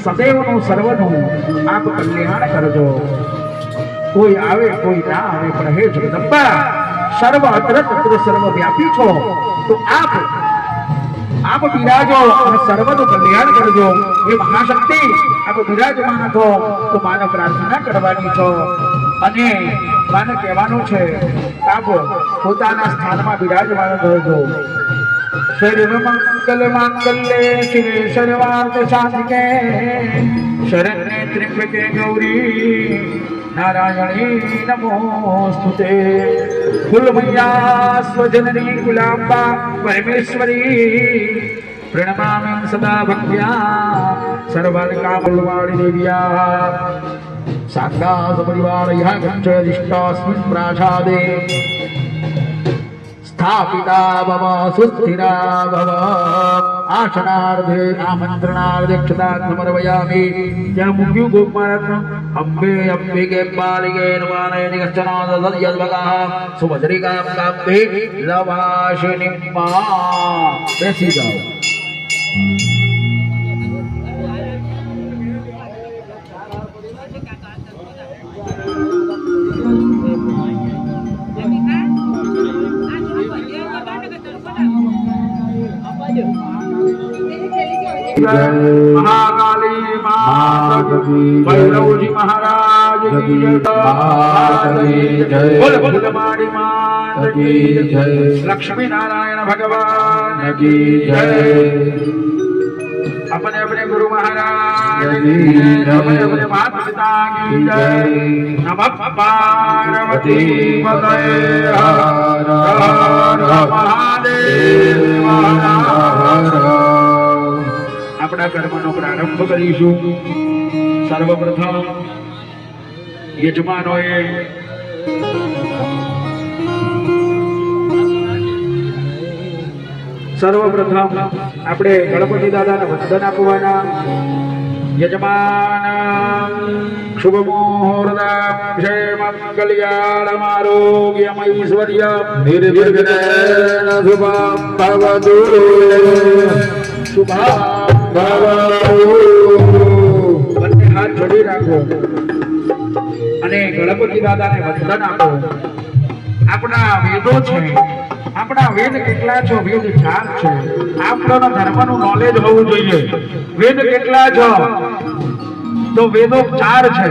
સદૈવનો સર્વનું આપ કલ્યાણ કરજો. કોઈ આવે કોઈ ના આવે, પણ હે જગદંબા, સર્વ અત્ર તત્ર સર્વ વ્યાપી છો, તો આપ બિરાજો અને સર્વનું કલ્યાણ કરજો. એ મહાશક્તિ આપ બિરાજમાન છો, તો માને પ્રાર્થના કરવાની છો અને માને કહેવાનું છે આપ પોતાના સ્થાનમાં બિરાજમાન કરજો. સર્વ મંગલ માંગલ્ય શિવે સર્વાર્થ સાધિકે શરણ્ય ત્ર્યંબકે ગૌરી नारायणी नमोस्तुते। कुलमय्या स्वजननी कुलाम्बा परमेश्वरी प्रणमामि सदा भक्त्या सर्वकामवाणी देव्या साक्षात् परिवारयः गच्छदिष्टास्मिन् प्रासादे स्थापिता भव सुस्थिरा भव। आसनार्धे आमंत्रणार्धे क्षता समर्पयामि। ત્યાં મૂક્યું ગોપ મહારાજ અંબે અંબિકે પાલિકે નમાને નિગચ્છનાદ સદયદ્વગા સુભદ્રિકા કાંબે લવાશિનિમ્મા। બેસી જાઓ। महाकाली माता की भैरवजी महाराज की जय। बोल फूलमाड़ी माता की जय। लक्ष्मी नारायण भगवान की जय। अपने अपने गुरु महाराज की जय। अपने अपने माता पिता की जय। नमः पार्वती पतये हर हर महादेव। अपना कर्मनो प्रारंभ करीशु। सर्वप्रथम यजमानोए सर्वप्रथम આપણે ગણપતિ દાદાને વંદન આપવાના। યજમાન શુભ મુહૂર્ત ક્ષેમ કલ્યાણમ આરોગ્યમ ઐશ્વર્ય નિર્વિઘ્નેન શુભમ ભવતુ શુભમ ભવતુ। બંને હાથ જોડી રાખો અને ગણપતિ દાદાને વંદન આપો। આપણા વેદો છે, આપણા વેદ કેટલા છો? વેદ 4 છે। આપણો ધર્મનું નોલેજ હોવું જોઈએ। વેદ કેટલા છો? તો વેદો 4 છે।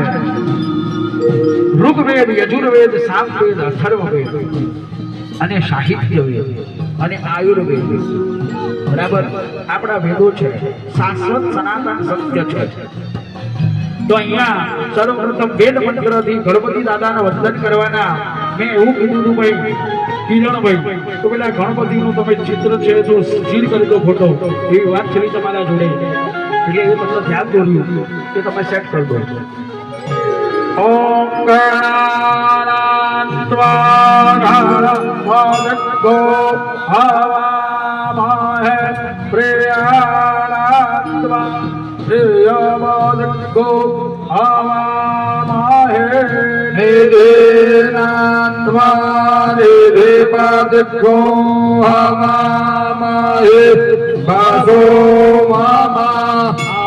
ઋગ્વેદ, યજુર્વેદ, સામવેદ, અથર્વવેદ અને સાહિત્ય વેદ અને આયુર્વેદ। બરાબર, આપણા વેદો છે, શાશ્વત સનાતન સત્ય છે। તો અહીંયા સર્વપ્રથમ વેદ મંત્રથી ગણપતિ દાદાને વંદન કરવાના। મેં એવું કીધું હતું ભાઈ કિરણભાઈ, તો પેલા ગણપતિનું તમે ચિત્ર છે તો સ્થિર કરી દો ફોટો, એવી વાત છે તમારા જોડે, એટલે એ તમને ધ્યાન દોર્યું કે તમે સેટ કરી દો। ઓમ ગણાનાત્વા હવામહે પ્રિયાણાત્વા પ્રિયમોદકો હવામહે નિદેનાત્વા નિદેપદકો હવામહે વાસો મામા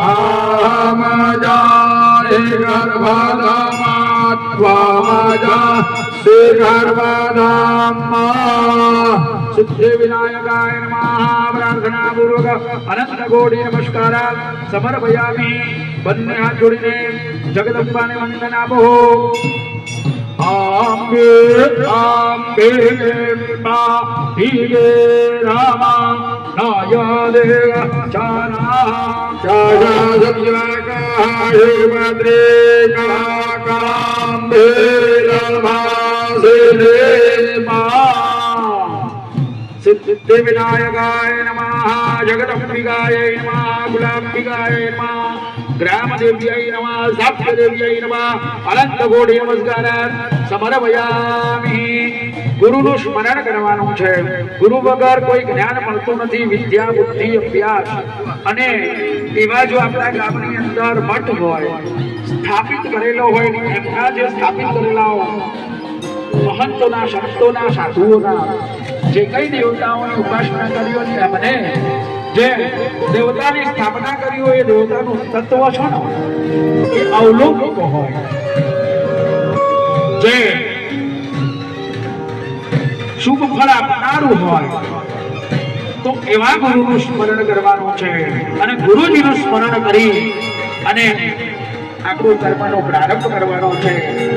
આમજાએ ગર્ભધમાત્વામજા શ્રી ગર્ભધમા। सिद्धि विनायकाय नमः। प्रार्थना पूर्वक अनंत कोटि नमस्कार समर्पयामि। बन्ने हाथ जोड़ीने जगदंबाने वंदन आपो। आंबे आंबे पाहिगे रामा नायदेव चाना चाना सत्यकाहे भद्रे काकांबे रमासे सिद्धि विनायकाय नमः। जगदंबिकाय नमः। गुलाम्बिकाय नमः। ग्राम देव्यै नमः। साप्य देव्यै नमः। अनंत कोटि नमस्कार समर्पयामि। गुरुનું સ્મરણ કરવાનું છે। ગુરુ વગર કોઈ જ્ઞાન મળતું નથી, વિદ્યા બુદ્ધિ અભ્યાસ। અને એવા જો આપણા ગામની અંદર મઠ હોય, સ્થાપિત કરેલો હોય, એમના જે સ્થાપિત કરેલા મહંતોના, સંતોના, સાધુઓના જે કઈ દેવતાઓની ઉપાસના કરી હોય એમને જે દેવતાની સ્થાપના કરી હોય એ દેવતાનું તત્વ છે ને એ અવલૌકિક હોય। જે શુભ ફળ આપનારું હોય તો એવા ગુરુનું સ્મરણ કરવાનું છે। અને ગુરુજીનું સ્મરણ કરી અને આપણો કર્મનો પ્રારંભ કરવાનો છે।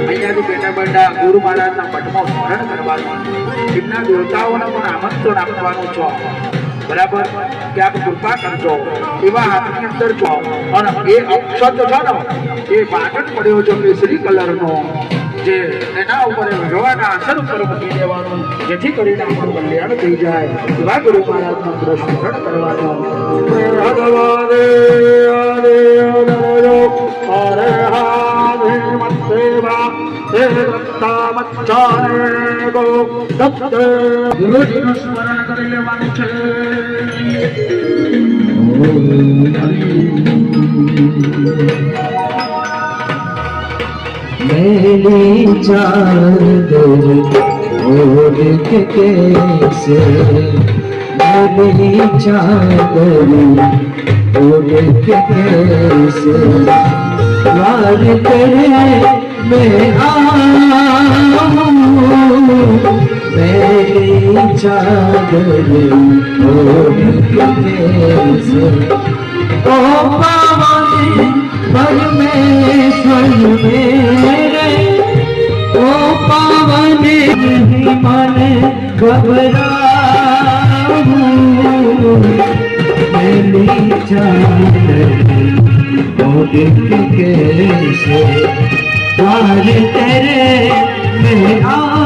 અહીંયાથી બેઠા બેઠા ગુરુ મહારાજના મઠમાં સ્મરણ કરવાનું, એમના દેવતાઓને પણ આમંત્રણ આપવાનું છે। બરાબર કે આપ કૃપા કરજો એવા હાથની અંદર છો અને એ અક્ષત છે ને એ પાટણ પડ્યો છે કેસરી કલરનો જે એના ઉપર ભગવાનના આસન ઉપર મૂકી દેવાનું જેથી કરીને આપણું કલ્યાણ થઈ જાય એવા ગુરુ મહારાજનું સ્મરણ કરવાનું ગુરુજીનું સ્મરણ કરી લેવાનું છે मेरी चादर ओढ़ के कैसे मेरी चादर ओढ़ के कैसे वार तेरे मैं आऊं मेरी चादर ओढ़ के कैसे ओ पावन परमेश्वर मेरे ओ पावन नहीं मन घबराऊं मेरी चादर ओढ़ के कैसे द्वार तेरे में आऊं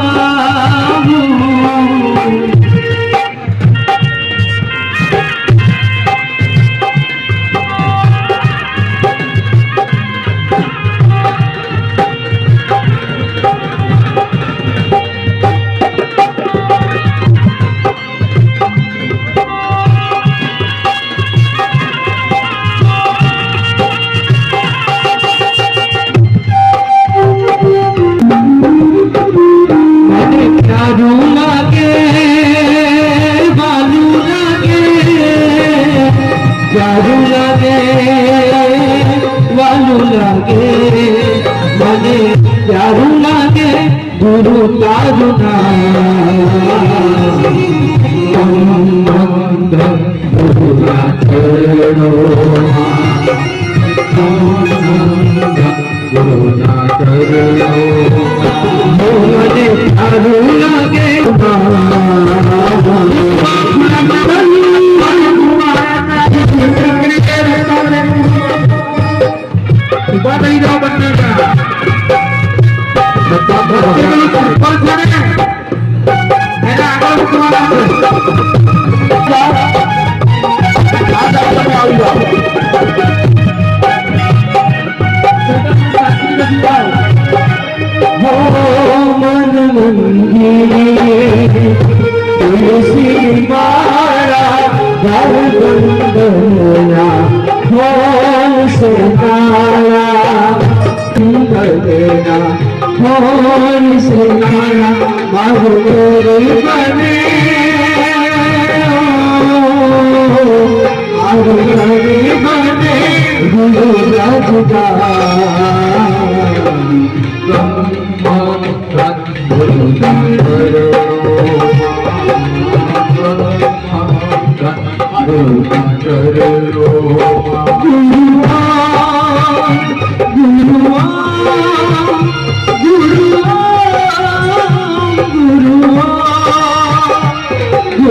મને પ્યારું લાગે ગુરુ તારું નામ ગુરુના ચરણો ગુરુના ચરણો મને પ્યારું લાગે नहीं जाओ बनने का हो मन तुलसी मारा घर बंदना हो से तारा देना मोर से तारा मारो मेरे बने मारो मेरे बने गुरु राजुदा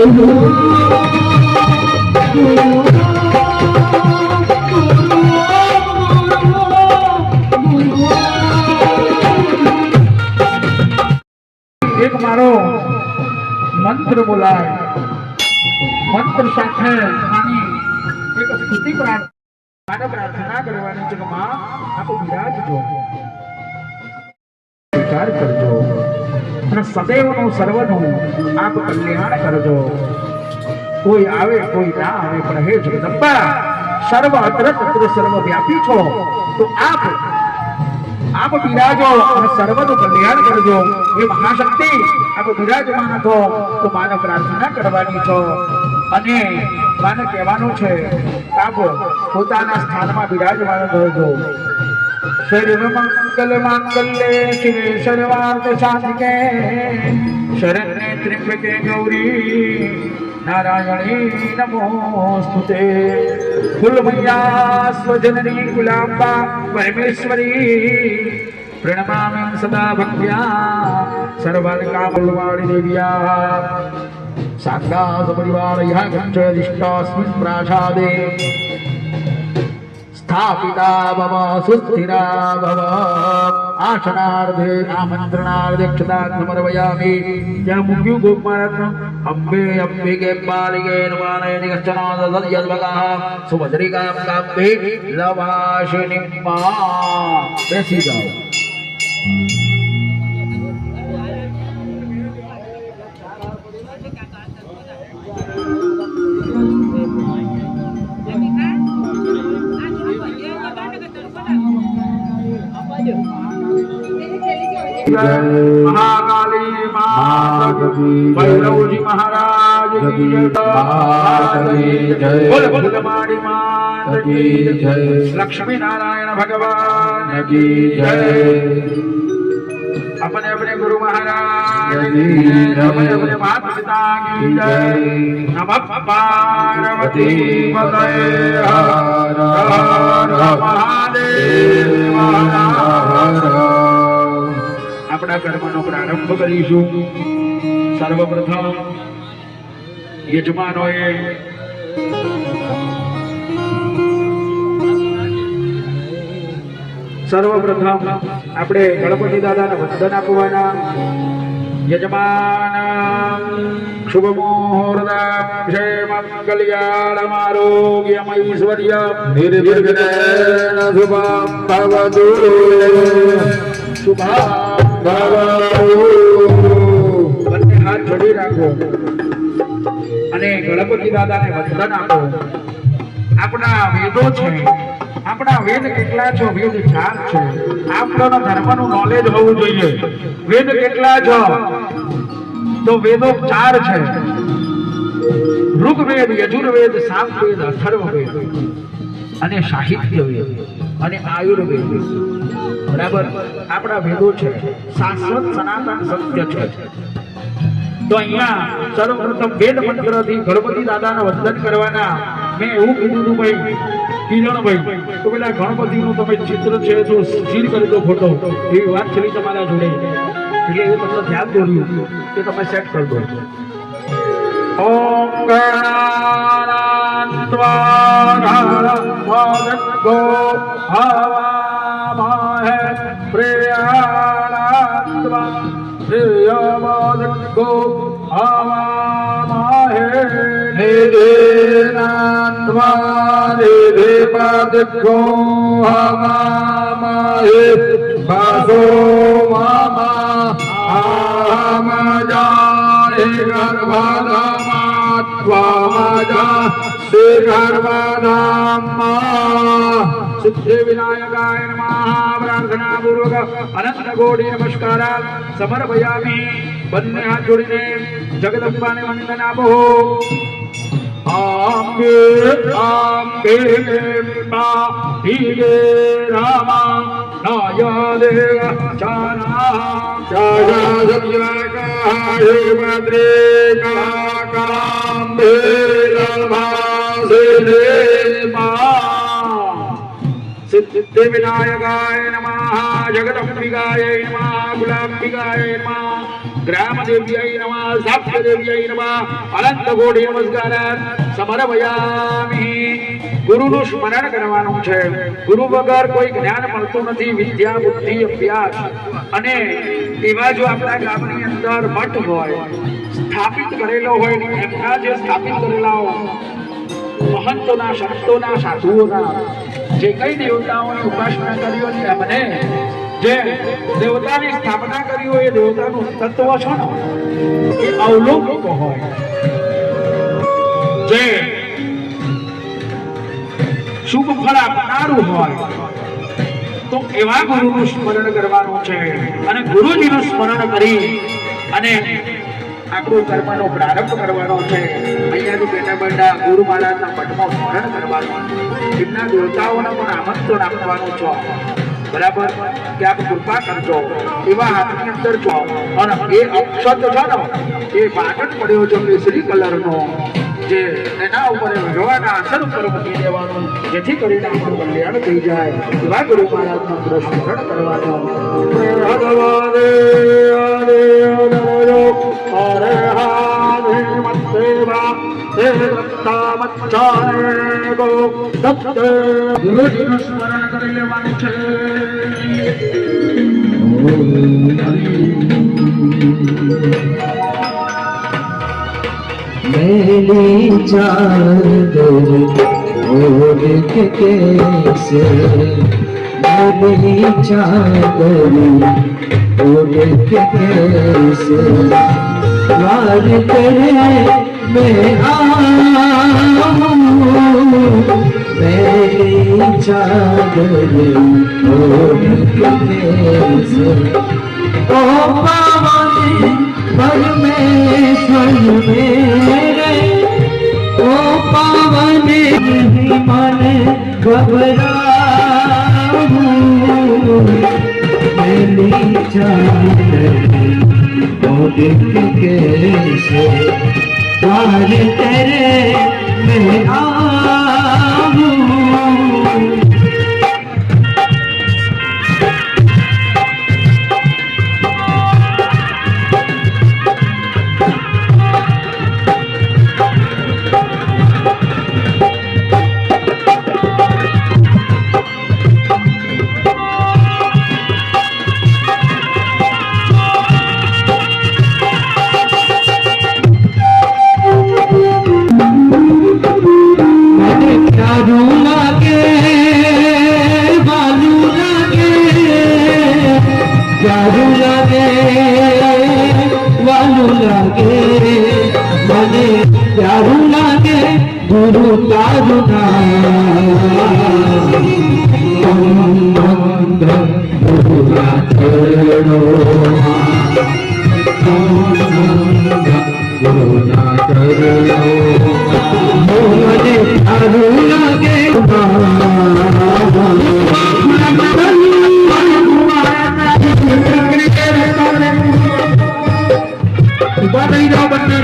गुरु एक मारो मंत्र बोलाय मंत्र साथे आनी एक स्तुति प्रार्थना करवानी છે કે માં આપ બિરાજજો વિચાર કરજો અને સદૈવનો સર્વનો આપ કલ્યાણ કરજો કોઈ આવે કોઈ ના આવે પણ હે જગદંબા સર્વ અત્ર તત્ર સર્વ વ્યાપી છો તો આપ બિરાજો અને સર્વનું કલ્યાણ કરજો એ મહાશક્તિ આપ બિરાજમાન છો તો માને પ્રાર્થના કરવાની છો અને માને કહેવાનું છે આપ પોતાના સ્થાનમાં બિરાજમાન થજો સર્વ મંગલ માંગલ્ય શિવે સર્વાર્થ સાધિકે શરણ્યે ત્ર્યંબકે ગૌરી નારાયણી નમોસ્તુતે કુલમયા સ્વજનની કુલાંબા પરમેશ્વરી प्रणमामि सदा भक्त्या सर्वकामवाणी देव्या साक्षात् परिवारयः गच्छदिष्टास्मिन् प्रासादे स्थापिता भव सुस्थिरा भव आसनार्धे आमंत्रणार्धे क्षताग्नमर्पयामि ત્યાં મૂક્યું ગોપ મહારાજ અંબે અંબિકે બાલિકે નમાનય નિગચ્છનાદ સદયદ્વગઃ સુભદ્રિકામ કામ્ભે લવાશિનિમ્મા બેસી જાઓ महाकाली माता की भैरव जी महाराज की जय बोल भुजमाड़ी माता की जय लक्ष्मी नारायण भगवान की जय अपने अपने गुरु महाराज की जय अपने अपने माता पिता की जय नमः पार्वती पतये हर हर महादेव हर अपना कर्मनो प्रारंभ करीशु सर्वप्रथम यजमानोए सर्वप्रथम આપણે ગણપતિ દાદાને વંદન આપવાના યજમાન શુભ મુહૂર્ત ક્ષેમ કલ્યાણમ આરોગ્યમ ઐશ્વર્યમ નિર્વિઘ્નેન શુભમ ભવતુ શુભમ બંને હાથ જોડી રાખો અને ગણપતિ દાદાને વંદન આપો આપણા વેદો છે આપણા વેદ કેટલા છે વેદ 4 છે આપણો ધર્મનું નોલેજ હોવું જોઈએ વેદ કેટલા છે તો વેદો 4 છે ઋગ્વેદ યજુર્વેદ સામવેદ અથર્વવેદ અને સાહિત્ય વેદ અને આયુર્વેદ બરાબર આપણા વેદો છે શાશ્વત સનાતન સત્ય છે તો અહીંયા સર્વપ્રથમ વેદ મંત્રથી ગણપતિ દાદાના વંદન કરવાના મેં એવું કીધું હતું ભાઈ કિરણભાઈ તો પેલા ગણપતિનું તમે ચિત્ર છે જો સ્થિર કરી દો ફોટો એવી વાત છે તમારા જોડે એટલે એ તમને ધ્યાન દોર્યું કે તમે સેટ કરી દો ઓમ ગણાન્ત્વા હવામહે પ્રિયાણાત્વા પ્રિયમોદકો હવામહે નિદેનાત્વા નિદેપદકો હવામહે ભાસો મામા આમજાએ ગર્ભધમાત્વામજા શ્રી ગર્ભધમા सिद्धि विनायकाय नमः प्रार्थना पूर्वक अनंत कोटि नमस्कार समर्पयामि बन्ने हाथ जोड़ीने जगदंबा ने वंदन आपो आंबे आंबे मा हीगे रामा नायदे चाना चाजा सत्यकाहे भद्रे काकांबे लभासे मा सिद्धि विनायकाय नमः जगदंबिकाय नमः गुलाम्बिकाय नमः ग्राम देव्यै नमः साप्य देव्यै नमः अनंत कोटि नमस्कार समर्पयामि गुरुનું સ્મરણ કરવાનું છે ગુરુ વગર કોઈ જ્ઞાન મળતું નથી વિદ્યા બુદ્ધિ અભ્યાસ અને એવા જો આપણા ગામની અંદર મઠ હોય સ્થાપિત કરેલો હોય એમના જે સ્થાપિત કરેલા મહંતોના સંતોના સાધુઓના જે કઈ દેવતાઓની ઉપાસના કરી હોય એમને જે દેવતાની સ્થાપના કરી હોય એ દેવતાનું તત્વ છે ને એ અવલૌકિક હોય જે શુભ ફળ આપનારું હોય તો એવા ગુરુનું સ્મરણ કરવાનું છે અને ગુરુજીનું સ્મરણ કરી અને આપણું કર્મનો પ્રારંભ કરવાનો છે અહીંયાથી બેઠા બેઠા ગુરુ મહારાજના મઠમાં સ્મરણ કરવાનું એમના દેવતાઓને પણ આમંત્રણ આપવાનું છે બરાબર કે આપ કૃપા કરજો એવા હાથની અંદર છો અને એ અક્ષત છે ને એ પાટણ પડ્યો છે કેસરી કલરનો જે એના ઉપર ભગવાનના આસન ઉપર મૂકી દેવાનું જેથી કરીને આપણું કલ્યાણ થઈ જાય એવા ગુરુ મહારાજનું સ્મરણ કરવાનું ભગવાને હરે હરે તે દત્તામચ્ચાય ગો દત્ત ગુરુજીનું સ્મરણ કરી લેવાનું છે. मेरी चादर ओढ़ के कैसे मेरी चादर ओढ़ के कैसे वार करे मैं आऊं मेरी चादर ओढ़ के कैसे ओ पावन परमेश्वर मेरे ओ पावन नहीं मन घबराऊं मेरी चादर ओढ़ के कैसे द्वार तेरे में आऊं મને પ્યારું લાગે ગુરુ તારું નામ ગુરુના ચરણો ગુરુના ચરણો મને પ્યારું લાગે ઉભા થઈ જાઓ બંને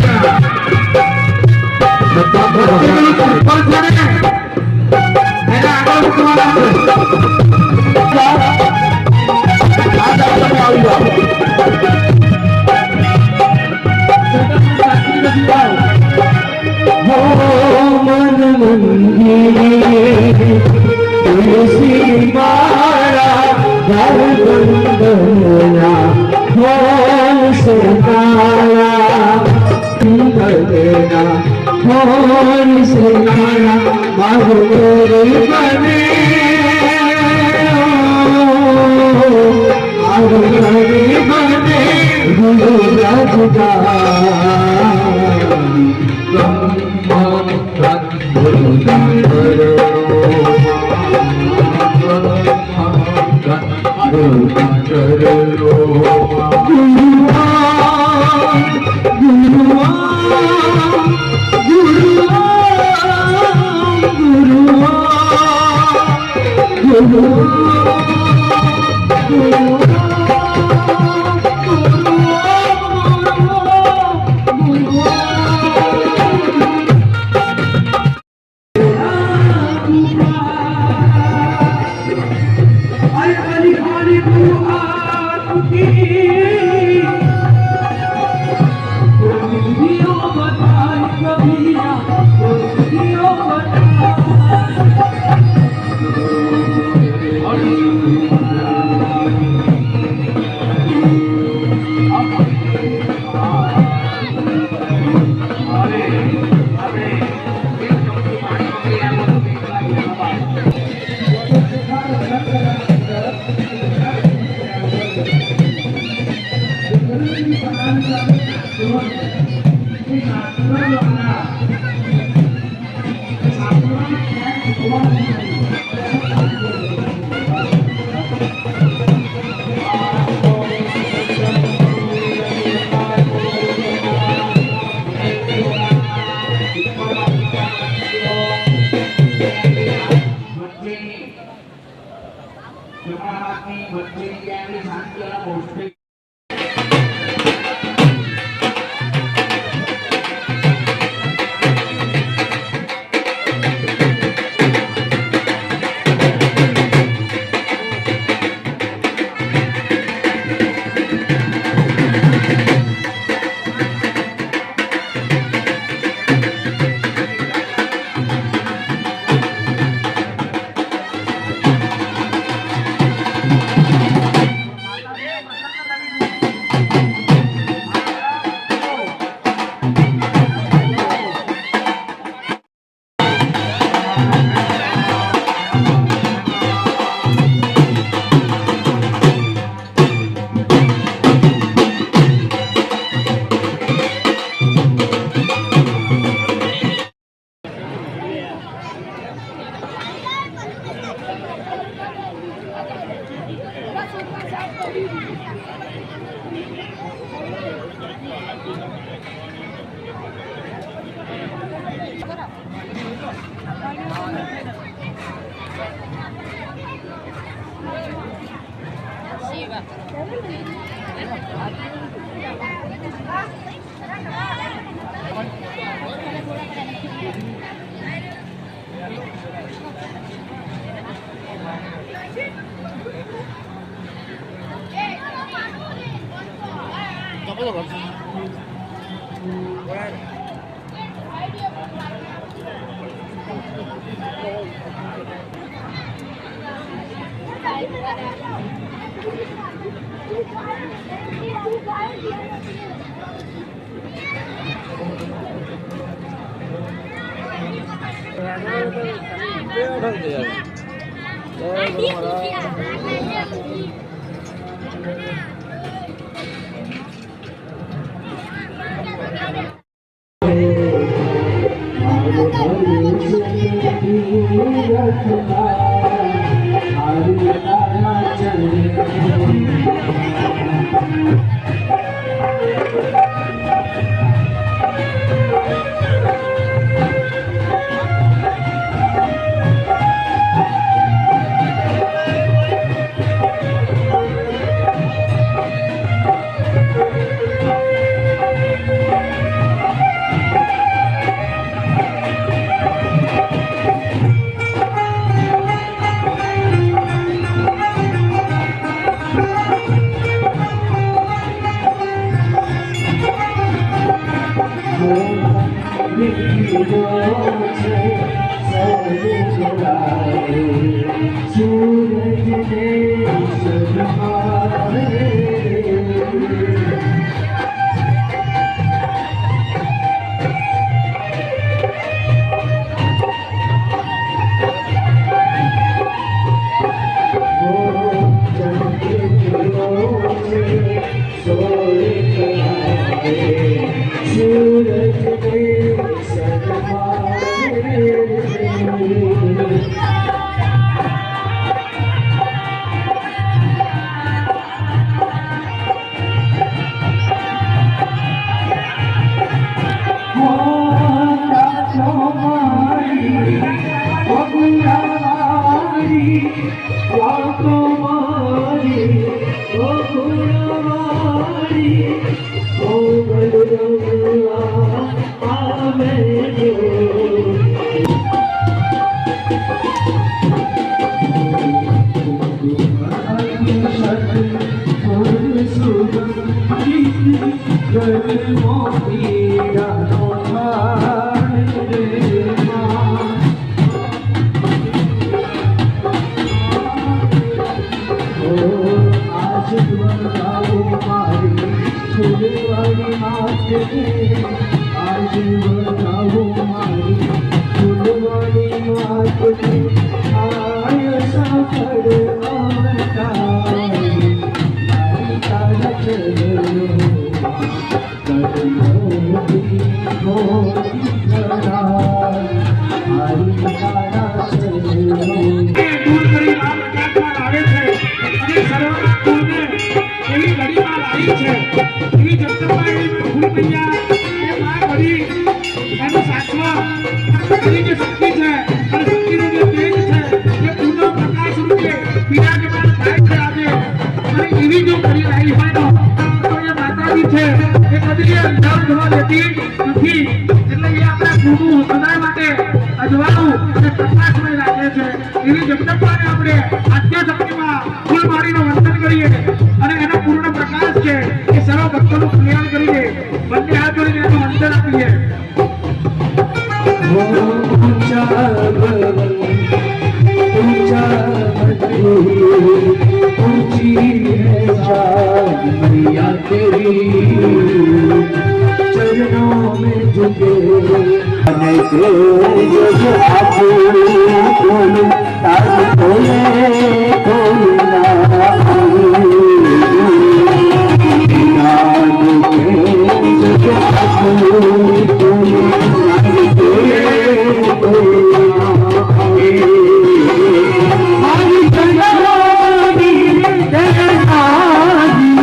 मन मंदिर तुलसी माला घर बंदना हो सताया देना हो सताया मारो मेरे बने मारो मेरे बने गुरु राजदा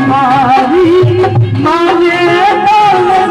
મારી મારે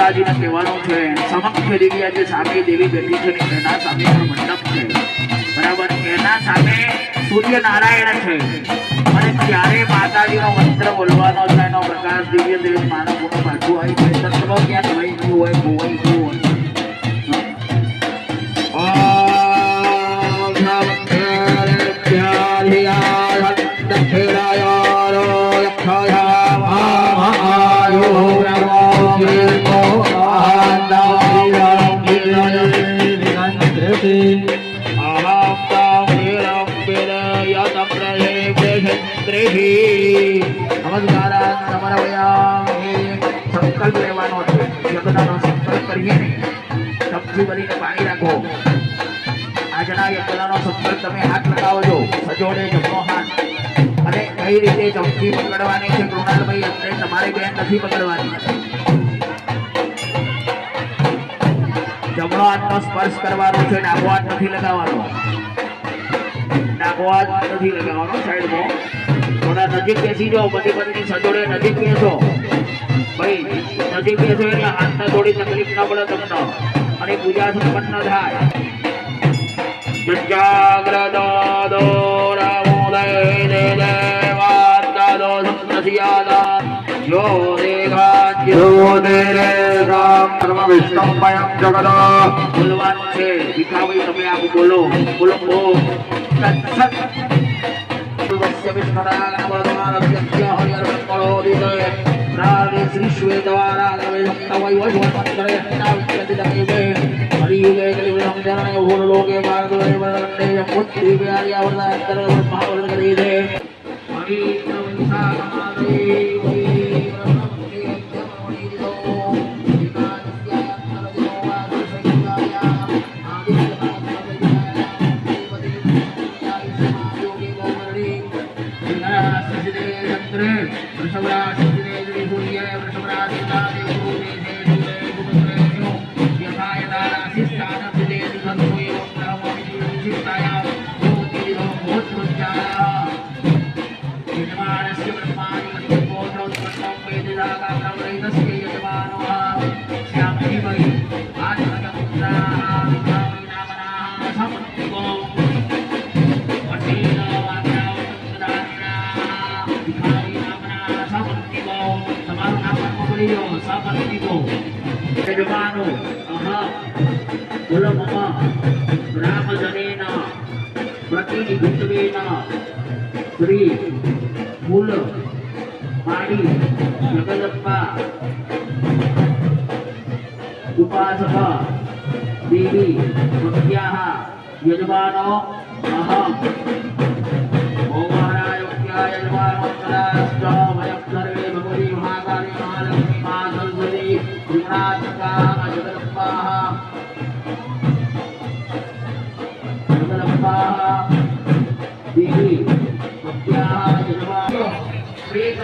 માતાજીને કહેવાનું છે સમક્ષ દેવી આજે સામે દેવી બેઠી છે ને એના સામે પણ મંડપ છે બરાબર એના સામે સૂર્યનારાયણ છે અને જ્યારે માતાજીનો મંત્ર બોલવાનો છે એનો પ્રકાશ દિવ્ય દેવી માનવ ગુણ પાછું આવી છે તત્વ ક્યાંક વહી ગયું હોય ગોવાઈ ગયું હોય સંકલ્પ લેવાનો છે યજ્ઞનો સંકલ્પ કરીએ ને સબ્જી ભરીને પાણી રાખો આજના યજ્ઞનો સંકલ્પ તમે હાથ લગાવજો સજોડે જમણો હાથ અને કઈ રીતે ચમચી પકડવાની છે કૃણાલભાઈ એટલે તમારી બેન નથી પકડવાની જમણો હાથનો સ્પર્શ કરવાનો છે ડાબો હાથ નથી લગાવવાનો સાઈડમાં થોડા નજીક બેસી જાઓ બધી બધી સજોડે નજીક બેસો ભાઈ નજીક બેસો એટલે હાથને થોડી તકલીફ ના પડે તમને અને પૂજા સંપન્ન થાય બોલવાનું છે ભીખાભાઈ તમે આપ બોલો બોલો श्री श्वेतवारा श्री मूल माड़ी जगदम्बा उपासका देवी भक्त्याः यजमानो अहम् ओमहरायोग्याय यजमानो कलाश्च वयं सर्वे भगवती महाकाली महालक्ष्मी महासरस्वती त्रिगुणात्मिका जगदम्बाः देवी भक्त्याः यजमानो प्रेत